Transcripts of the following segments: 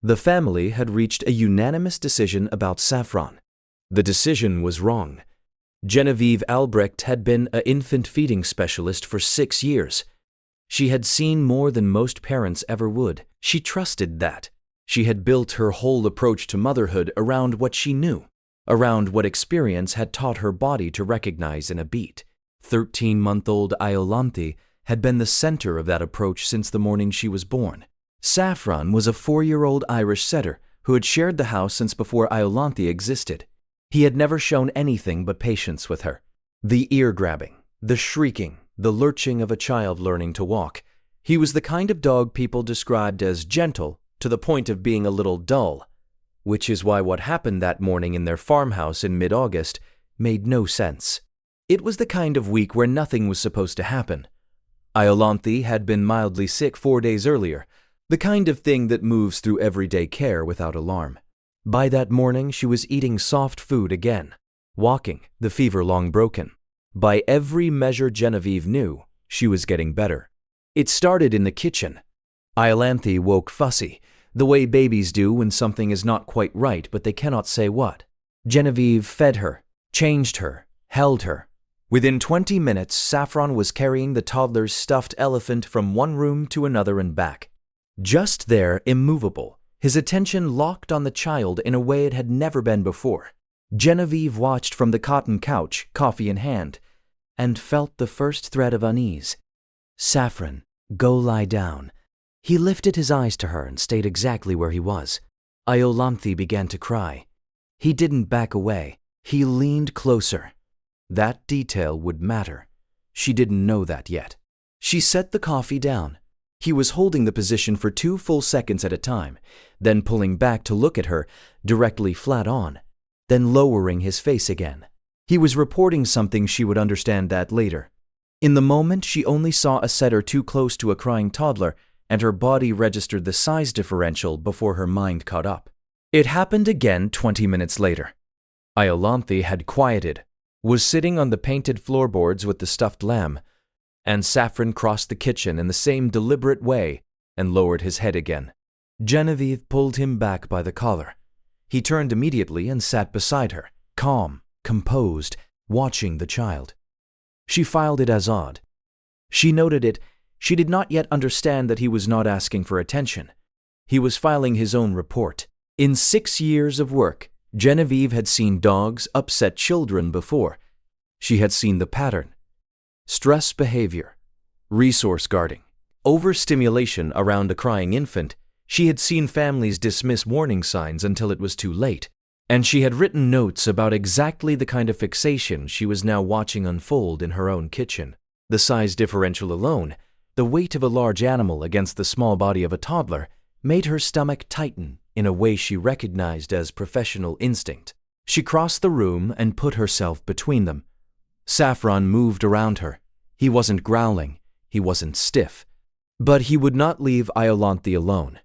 The family had reached a unanimous decision about Saffron. The decision was wrong. Genevieve Albrecht had been an infant feeding specialist for 6 years. She had seen more than most parents ever would. She trusted that. She had built her whole approach to motherhood around what she knew, around what experience had taught her body to recognize in a beat. 13-month-old Iolanthe had been the center of that approach since the morning she was born. Saffron was a 4-year-old Irish setter who had shared the house since before Iolanthe existed. He had never shown anything but patience with her. The ear-grabbing, the shrieking, the lurching of a child learning to walk. He was the kind of dog people described as gentle to the point of being a little dull, which is why what happened that morning in their farmhouse in mid-August made no sense. It was the kind of week where nothing was supposed to happen. Iolanthe had been mildly sick 4 days earlier, the kind of thing that moves through everyday care without alarm. By that morning, she was eating soft food again, walking, the fever long broken. By every measure Genevieve knew, she was getting better. It started in the kitchen. Iolanthe woke fussy, the way babies do when something is not quite right but they cannot say what. Genevieve fed her, changed her, held her. Within 20 minutes, Saffron was carrying the toddler's stuffed elephant from one room to another and back. Just there, immovable, his attention locked on the child in a way it had never been before. Genevieve watched from the cotton couch, coffee in hand, and felt the first thread of unease. Saffron, go lie down. He lifted his eyes to her and stayed exactly where he was. Iolanthe began to cry. He didn't back away. He leaned closer. That detail would matter. She didn't know that yet. She set the coffee down. He was holding the position for 2 full seconds at a time, then pulling back to look at her, directly flat on, then lowering his face again. He was reporting something she would understand that later. In the moment, she only saw a setter too close to a crying toddler, and her body registered the size differential before her mind caught up. It happened again 20 minutes later. Iolanthe had quieted, was sitting on the painted floorboards with the stuffed lamb, and Saffron crossed the kitchen in the same deliberate way and lowered his head again. Genevieve pulled him back by the collar. He turned immediately and sat beside her, calm, composed, watching the child. She filed it as odd. She noted it. She did not yet understand that he was not asking for attention. He was filing his own report. In 6 years of work, Genevieve had seen dogs upset children before. She had seen the pattern. Stress behavior, resource guarding, overstimulation around a crying infant. She had seen families dismiss warning signs until it was too late, and she had written notes about exactly the kind of fixation she was now watching unfold in her own kitchen. The size differential alone, the weight of a large animal against the small body of a toddler, made her stomach tighten in a way she recognized as professional instinct. She crossed the room and put herself between them. Saffron moved around her. He wasn't growling. He wasn't stiff. But he would not leave Iolanthe alone.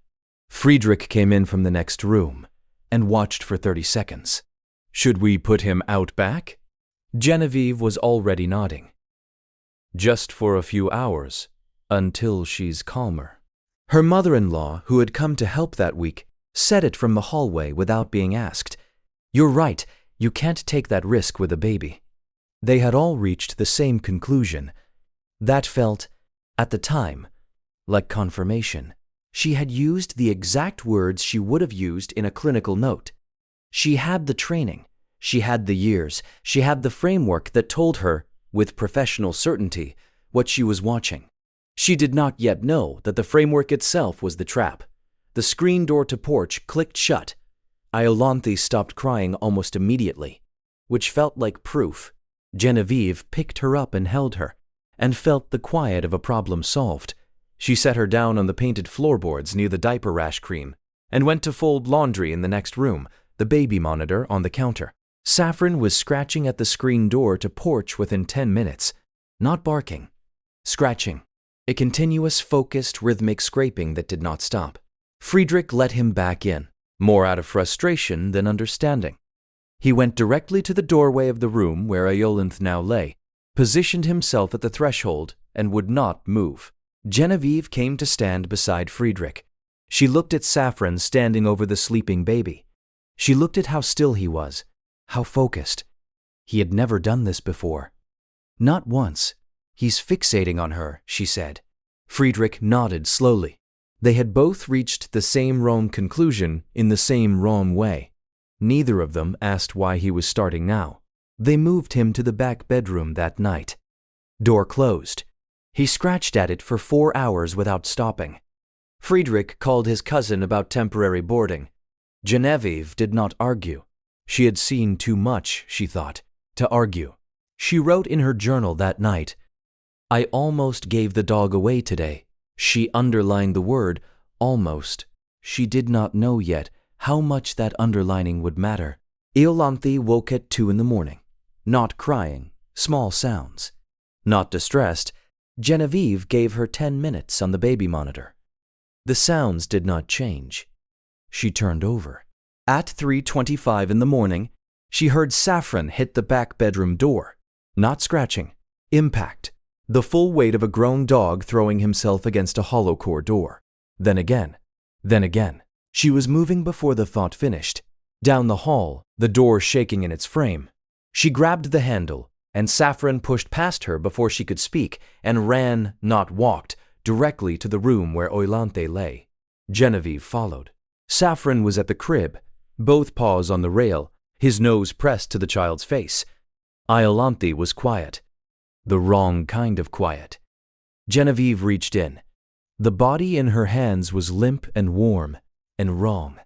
Friedrich came in from the next room and watched for 30 seconds. Should we put him out back? Genevieve was already nodding. Just for a few hours, until she's calmer. Her mother-in-law, who had come to help that week, said it from the hallway without being asked. You're right, you can't take that risk with a baby. They had all reached the same conclusion. That felt, at the time, like confirmation. She had used the exact words she would have used in a clinical note. She had the training, she had the years, she had the framework that told her, with professional certainty, what she was watching. She did not yet know that the framework itself was the trap. The screen door to porch clicked shut. Iolanthe stopped crying almost immediately, which felt like proof. Genevieve picked her up and held her, and felt the quiet of a problem solved. She set her down on the painted floorboards near the diaper rash cream, and went to fold laundry in the next room, the baby monitor on the counter. Saffron was scratching at the screen door to porch within 10 minutes, not barking, scratching, a continuous, focused, rhythmic scraping that did not stop. Friedrich let him back in, more out of frustration than understanding. He went directly to the doorway of the room where Iolanthe now lay, positioned himself at the threshold, and would not move. Genevieve came to stand beside Friedrich. She looked at Saffron standing over the sleeping baby. She looked at how still he was, how focused. He had never done this before. Not once. He's fixating on her, she said. Friedrich nodded slowly. They had both reached the same wrong conclusion in the same wrong way. Neither of them asked why he was starting now. They moved him to the back bedroom that night. Door closed. He scratched at it for 4 hours without stopping. Friedrich called his cousin about temporary boarding. Genevieve did not argue. She had seen too much, she thought, to argue. She wrote in her journal that night, "I almost gave the dog away today." She underlined the word, almost. She did not know yet how much that underlining would matter. Iolanthe woke at 2 in the morning. Not crying, small sounds. Not distressed, Genevieve gave her 10 minutes on the baby monitor. The sounds did not change. She turned over. At 3:25 in the morning, she heard Saffron hit the back bedroom door. Not scratching. Impact. The full weight of a grown dog throwing himself against a hollow core door. Then again. Then again. She was moving before the thought finished. Down the hall, the door shaking in its frame. She grabbed the handle, and Saffron pushed past her before she could speak and ran, not walked, directly to the room where Iolanthe lay. Genevieve followed. Saffron was at the crib, both paws on the rail, his nose pressed to the child's face. Iolanthe was quiet. The wrong kind of quiet. Genevieve reached in. The body in her hands was limp and warm, and wrong.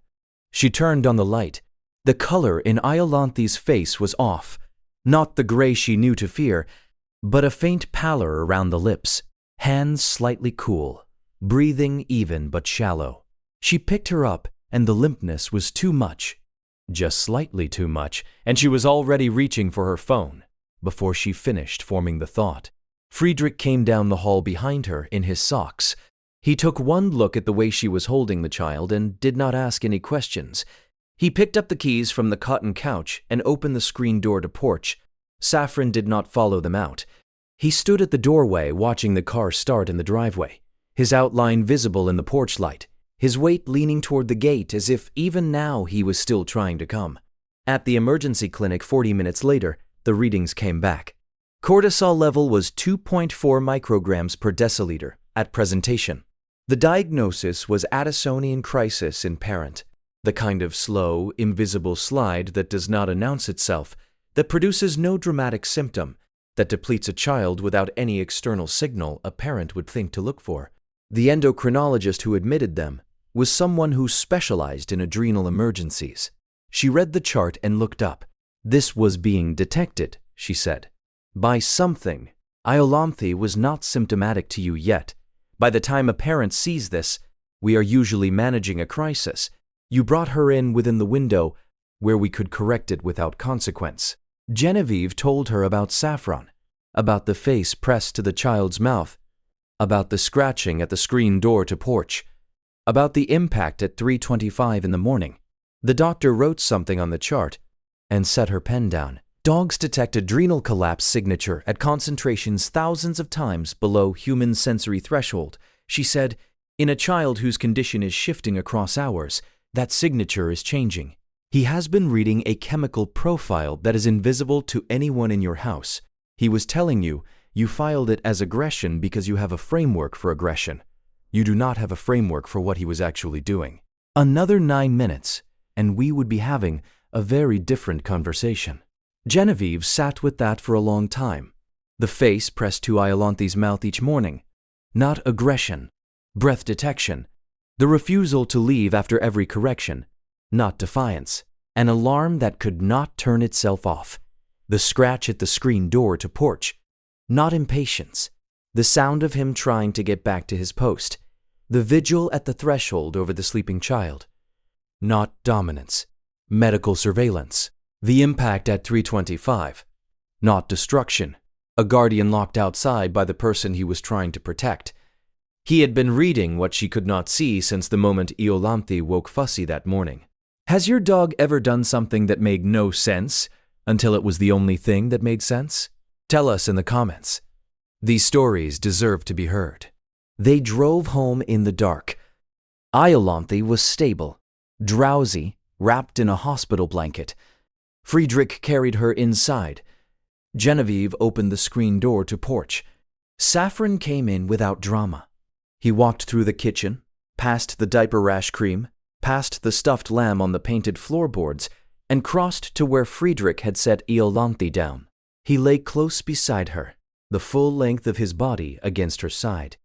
She turned on the light. The color in Iolanthe's face was off. Not the gray she knew to fear, but a faint pallor around the lips. Hands slightly cool, breathing even but shallow. She picked her up, and the limpness was too much. Just slightly too much, and she was already reaching for her phone, before she finished forming the thought. Friedrich came down the hall behind her in his socks. He took one look at the way she was holding the child and did not ask any questions. He picked up the keys from the cotton couch and opened the screen door to porch. Saffron did not follow them out. He stood at the doorway watching the car start in the driveway, his outline visible in the porch light, his weight leaning toward the gate as if even now he was still trying to come. At the emergency clinic 40 minutes later, the readings came back. Cortisol level was 2.4 micrograms per deciliter at presentation. The diagnosis was Addisonian crisis in parent, the kind of slow, invisible slide that does not announce itself, that produces no dramatic symptom, that depletes a child without any external signal a parent would think to look for. The endocrinologist who admitted them was someone who specialized in adrenal emergencies. She read the chart and looked up. This was being detected, she said. By something. Iolanthe was not symptomatic to you yet. By the time a parent sees this, we are usually managing a crisis. You brought her in within the window where we could correct it without consequence. Genevieve told her about Saffron, about the face pressed to the child's mouth, about the scratching at the screen door to porch, about the impact at 3:25 in the morning. The doctor wrote something on the chart and set her pen down. Dogs detect adrenal collapse signature at concentrations thousands of times below human sensory threshold. She said, in a child whose condition is shifting across hours, that signature is changing. He has been reading a chemical profile that is invisible to anyone in your house. He was telling you, you filed it as aggression because you have a framework for aggression. You do not have a framework for what he was actually doing. Another 9 minutes, and we would be having a very different conversation. Genevieve sat with that for a long time. The face pressed to Iolanthe's mouth each morning. Not aggression. Breath detection. The refusal to leave after every correction. Not defiance. An alarm that could not turn itself off. The scratch at the screen door to porch. Not impatience. The sound of him trying to get back to his post. The vigil at the threshold over the sleeping child. Not dominance. Medical surveillance. The impact at 3:25. Not destruction. A guardian locked outside by the person he was trying to protect. He had been reading what she could not see since the moment Iolanthe woke fussy that morning. Has your dog ever done something that made no sense until it was the only thing that made sense? Tell us in the comments. These stories deserve to be heard. They drove home in the dark. Iolanthe was stable, drowsy, wrapped in a hospital blanket. Friedrich carried her inside. Genevieve opened the screen door to porch. Saffron came in without drama. He walked through the kitchen, past the diaper rash cream, past the stuffed lamb on the painted floorboards, and crossed to where Friedrich had set Iolanthe down. He lay close beside her, the full length of his body against her side.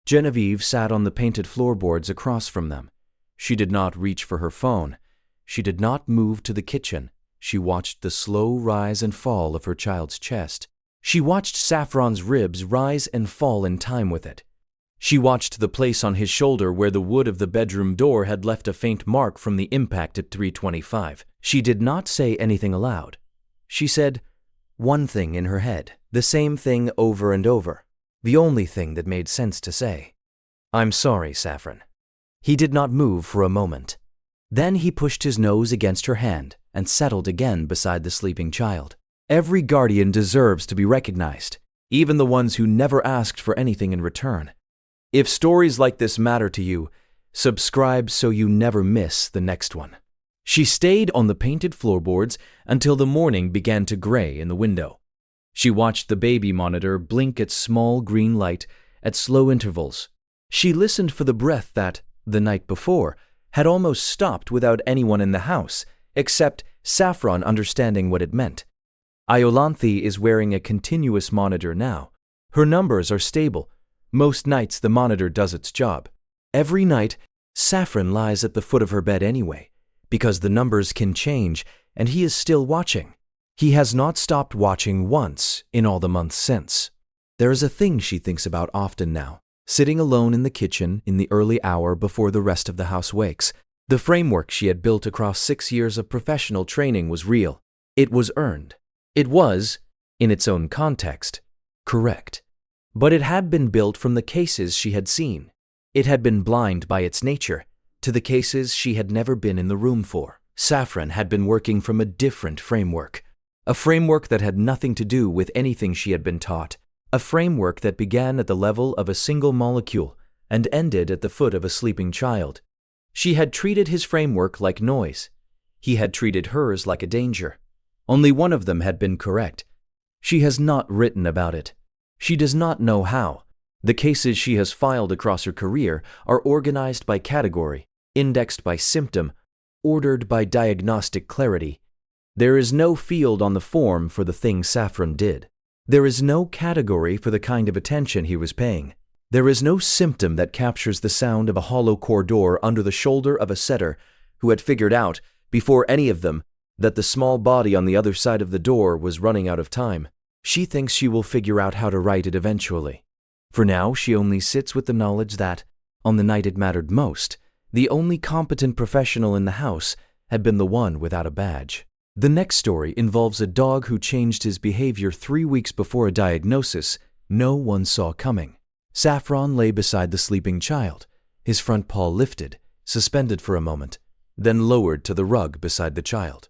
Genevieve sat on the painted floorboards across from them. She did not reach for her phone. She did not move to the kitchen. She watched the slow rise and fall of her child's chest. She watched Saffron's ribs rise and fall in time with it. She watched the place on his shoulder where the wood of the bedroom door had left a faint mark from the impact at 3:25. She did not say anything aloud. She said one thing in her head, the same thing over and over, the only thing that made sense to say. "I'm sorry, Saffron." He did not move for a moment. Then he pushed his nose against her hand and settled again beside the sleeping child. Every guardian deserves to be recognized, even the ones who never asked for anything in return. If stories like this matter to you, subscribe so you never miss the next one. She stayed on the painted floorboards until the morning began to gray in the window. She watched the baby monitor blink its small green light at slow intervals. She listened for the breath that, the night before, had almost stopped without anyone in the house, except Saffron understanding what it meant. Iolanthe is wearing a continuous monitor now. Her numbers are stable. Most nights the monitor does its job. Every night, Saffron lies at the foot of her bed anyway, because the numbers can change and he is still watching. He has not stopped watching once in all the months since. There is a thing she thinks about often now, sitting alone in the kitchen in the early hour before the rest of the house wakes. The framework she had built across 6 years of professional training was real. It was earned. It was, in its own context, correct. But it had been built from the cases she had seen. It had been blind by its nature to the cases she had never been in the room for. Saffron had been working from a different framework, a framework that had nothing to do with anything she had been taught, a framework that began at the level of a single molecule and ended at the foot of a sleeping child. She had treated his framework like noise. He had treated hers like a danger. Only one of them had been correct. She has not written about it. She does not know how. The cases she has filed across her career are organized by category, indexed by symptom, ordered by diagnostic clarity. There is no field on the form for the thing Saffron did. There is no category for the kind of attention he was paying. There is no symptom that captures the sound of a hollow core door under the shoulder of a setter who had figured out, before any of them, that the small body on the other side of the door was running out of time. She thinks she will figure out how to write it eventually. For now, she only sits with the knowledge that, on the night it mattered most, the only competent professional in the house had been the one without a badge. The next story involves a dog who changed his behavior 3 weeks before a diagnosis no one saw coming. Saffron lay beside the sleeping child, his front paw lifted, suspended for a moment, then lowered to the rug beside the child.